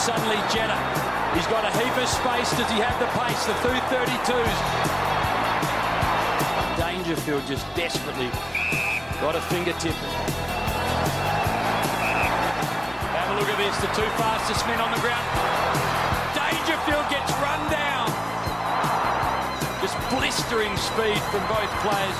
suddenly Jenner. He's got a heap of space. Does he have the pace? The 232s. Dangerfield just desperately got a fingertip. Have a look at this. The two fastest men on the ground. Dangerfield gets run down. Just blistering speed from both players.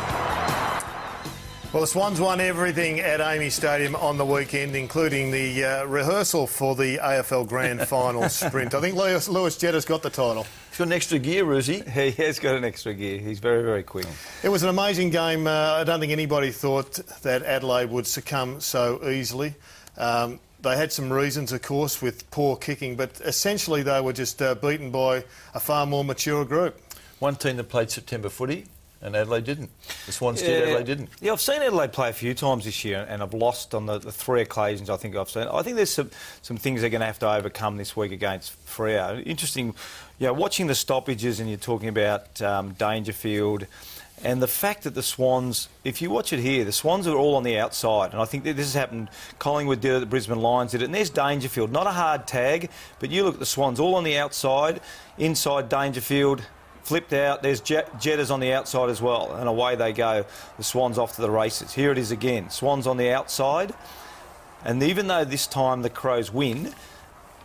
Well, the Swans won everything at Amy Stadium on the weekend, including the rehearsal for the AFL Grand Final sprint. I think Lewis Jetta's got the title. He's got an extra gear, Ruzi. He has got an extra gear. He's very, very quick. It was an amazing game. I don't think anybody thought that Adelaide would succumb so easily. They had some reasons, of course, with poor kicking, but essentially they were just beaten by a far more mature group. One team that played September footy, and Adelaide didn't. The Swans did, Adelaide didn't. Yeah, I've seen Adelaide play a few times this year, and I've lost on the three occasions I think I've seen. I think there's some things they're going to have to overcome this week against Freo. Interesting, watching the stoppages, and you're talking about Dangerfield, and the fact that the Swans, if you watch it here, the Swans are all on the outside, and I think that this has happened. Collingwood did it, the Brisbane Lions did it, and there's Dangerfield. Not a hard tag, but you look at the Swans all on the outside, inside Dangerfield, flipped out, there's Jetters on the outside as well, and away they go. The Swans off to the races. Here it is again. Swans on the outside, and even though this time the Crows win,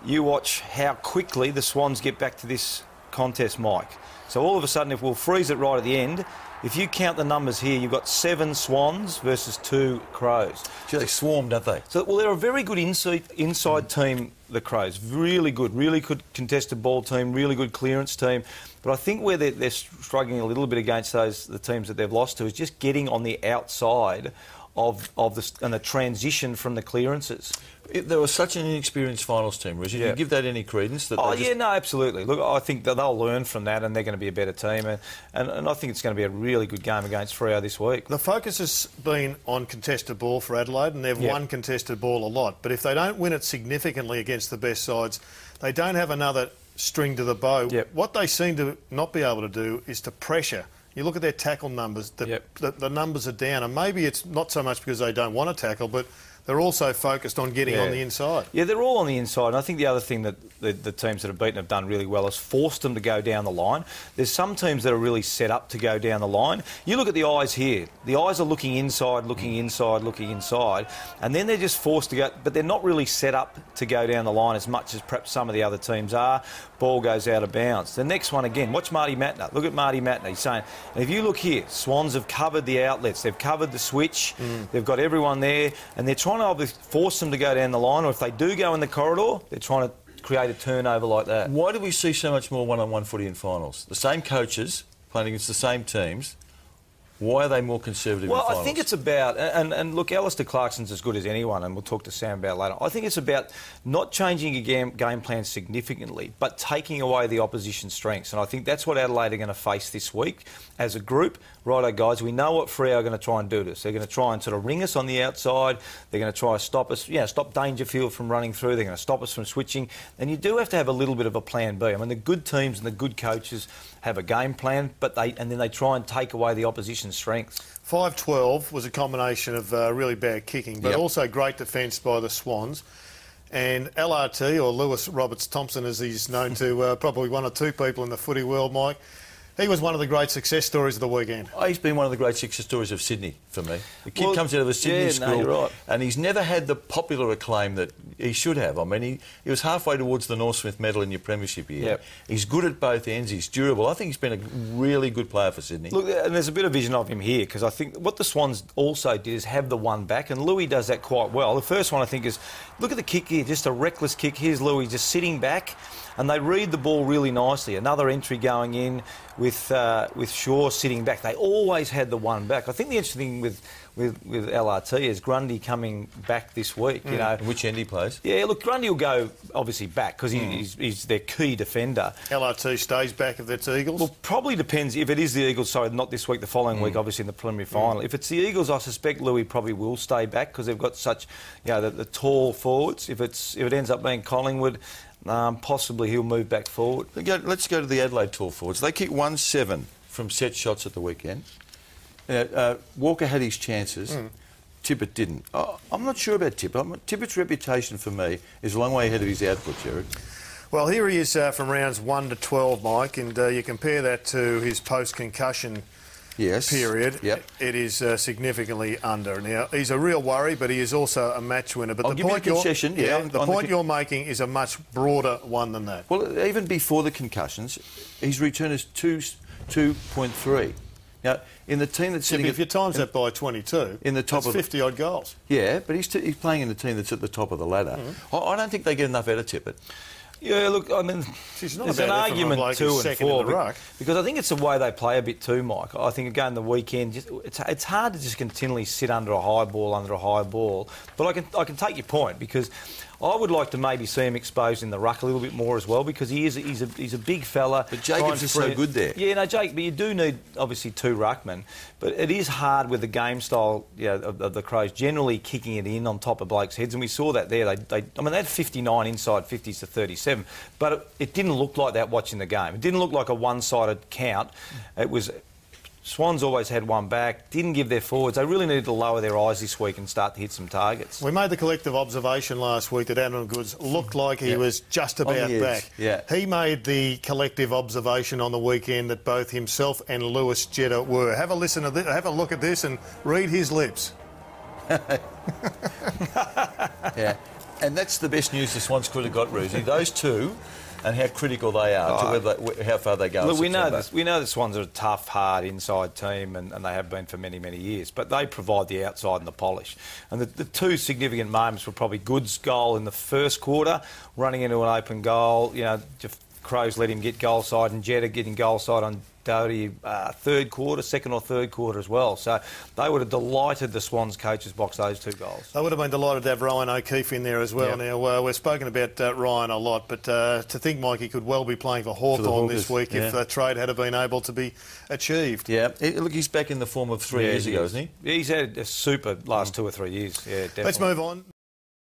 you watch how quickly the Swans get back to this contest, Mike. So all of a sudden, if we'll freeze it right at the end, if you count the numbers here, you've got 7 Swans versus 2 Crows. Gee, they swarm, don't they? So, well, they're a very good inside team, the Crows. Really good contested ball team, really good clearance team. But I think where they're struggling a little bit against the teams that they've lost to is just getting on the outside of the transition from the clearances. They were such an inexperienced finals team, Rizzy. Do you give that any credence? No, absolutely. Look, I think that they'll learn from that and they're going to be a better team. And I think it's going to be a really good game against Freo this week. The focus has been on contested ball for Adelaide, and they've won contested ball a lot. But if they don't win it significantly against the best sides, they don't have another string to the bow. What they seem to not be able to do is to pressure. You look at their tackle numbers, the numbers are down, and maybe it's not so much because they don't want to tackle, but they're also focused on getting on the inside. Yeah, they're all on the inside, and I think the other thing that the teams that have beaten have done really well is forced them to go down the line. There's some teams that are really set up to go down the line. You look at the eyes here. The eyes are looking inside, looking inside, looking inside, and then they're just forced to go, but they're not really set up to go down the line as much as perhaps some of the other teams are. Ball goes out of bounds. The next one again, watch Marty Matner. Look at Marty Matner. He's saying, and if you look here, Swans have covered the outlets. They've covered the switch. They've got everyone there, and they're trying to either force them to go down the line, or if they do go in the corridor, they're trying to create a turnover like that. Why do we see so much more one-on-one footy in finals? The same coaches playing against the same teams. Why are they more conservative in finals? Well, I think it's about, and look, Alistair Clarkson's as good as anyone, and we'll talk to Sam about it later. I think it's about not changing your game plan significantly, but taking away the opposition's strengths. And I think that's what Adelaide are going to face this week as a group. Righto, guys, we know what Freo are going to try and do to us. They're going to try and sort of ring us on the outside. They're going to try to stop us, stop Dangerfield from running through. They're going to stop us from switching. And you do have to have a little bit of a plan B. I mean, the good teams and the good coaches have a game plan, and then they try and take away the opposition's strengths. 5-12 was a combination of really bad kicking, but also great defence by the Swans. And LRT, or Lewis Roberts-Thompson, as he's known to probably one or two people in the footy world, Mike, he was one of the great success stories of the weekend. Oh, he's been one of the great success stories of Sydney for me. The kid comes out of a Sydney school, and he's never had the popular acclaim that he should have. I mean, he was halfway towards the North Smith medal in your premiership year. He's good at both ends. He's durable. I think he's been a really good player for Sydney. Look, and there's a bit of vision of him here, because I think what the Swans also did is have the one back, and Louis does that quite well. The first one, I think, is look at the kick here, just a reckless kick. Here's Louis just sitting back, and they read the ball really nicely. Another entry going in with Shaw sitting back. They always had the one back. I think the interesting thing with LRT is Grundy coming back this week. You know, which end he plays? Yeah, look, Grundy will go obviously back because he's their key defender. LRT stays back if it's Eagles. Well, probably depends if it is the Eagles. Sorry, not this week. The following week, obviously in the preliminary final. If it's the Eagles, I suspect Louis probably will stay back because they've got such, the tall forwards. If it ends up being Collingwood, possibly he'll move back forward. Let's go to the Adelaide tall forwards. They kicked 1-7 from set shots at the weekend. Walker had his chances. Tippett didn't. I'm not sure about Tippett. Tippett's reputation for me is a long way ahead of his output, Jared. Well, here he is from rounds 1 to 12, Mike, and you compare that to his post-concussion period. Yep. It is significantly under. Now, he's a real worry, but he is also a match winner. But I'll give you a concession. The point you're making is a much broader one than that. Well, even before the concussions, his return is 2.3. Now, in the team that's sitting... if you times that by 22, in the top that's 50-odd goals. Yeah, but he's playing in the team that's at the top of the ladder. I don't think they get enough out of Tippett. Yeah, look, I mean, there's an argument 2 and 4 because I think it's the way they play a bit too, Mike. I think, again, the weekend, it's hard to just continually sit under a high ball. But I can take your point because I would like to maybe see him exposed in the ruck a little bit more as well because he's a big fella. But Jacobs is so good there. Yeah, no, Jake, but you do need, obviously, 2 ruckmen. But it is hard with the game style of the Crows generally kicking it in on top of blokes' heads, and we saw that there. They had 59 inside 50s to 37, but it didn't look like that watching the game. It didn't look like a one-sided count. It was... Swans always had one back, didn't give their forwards. They really needed to lower their eyes this week and start to hit some targets. We made the collective observation last week that Adam Goods looked like he was just about back. Yeah. He made the collective observation on the weekend that both himself and Lewis Jetta were. Have a listen to this, have a look at this and read his lips. Yeah, and that's the best news the Swans could have got, Rosie. Those two... and how critical they are to how far they go. Look, we know the Swans are a tough, hard inside team, and they have been for many, many years. But they provide the outside and the polish. And the 2 significant moments were probably Goods' goal in the first quarter, running into an open goal. You know, Crows let him get goal side, and Jetta getting goal side on Doherty second or third quarter as well. So they would have delighted the Swans coaches box, those 2 goals. They would have been delighted to have Ryan O'Keefe in there as well. Yep. Now, we've spoken about Ryan a lot, but to think, Mike, he could well be playing for Hawthorn this week if the trade had been able to be achieved. Yeah, look, he's back in the form of 3 years ago, isn't he? He's had a super last 2 or 3 years. Yeah, definitely. Let's move on.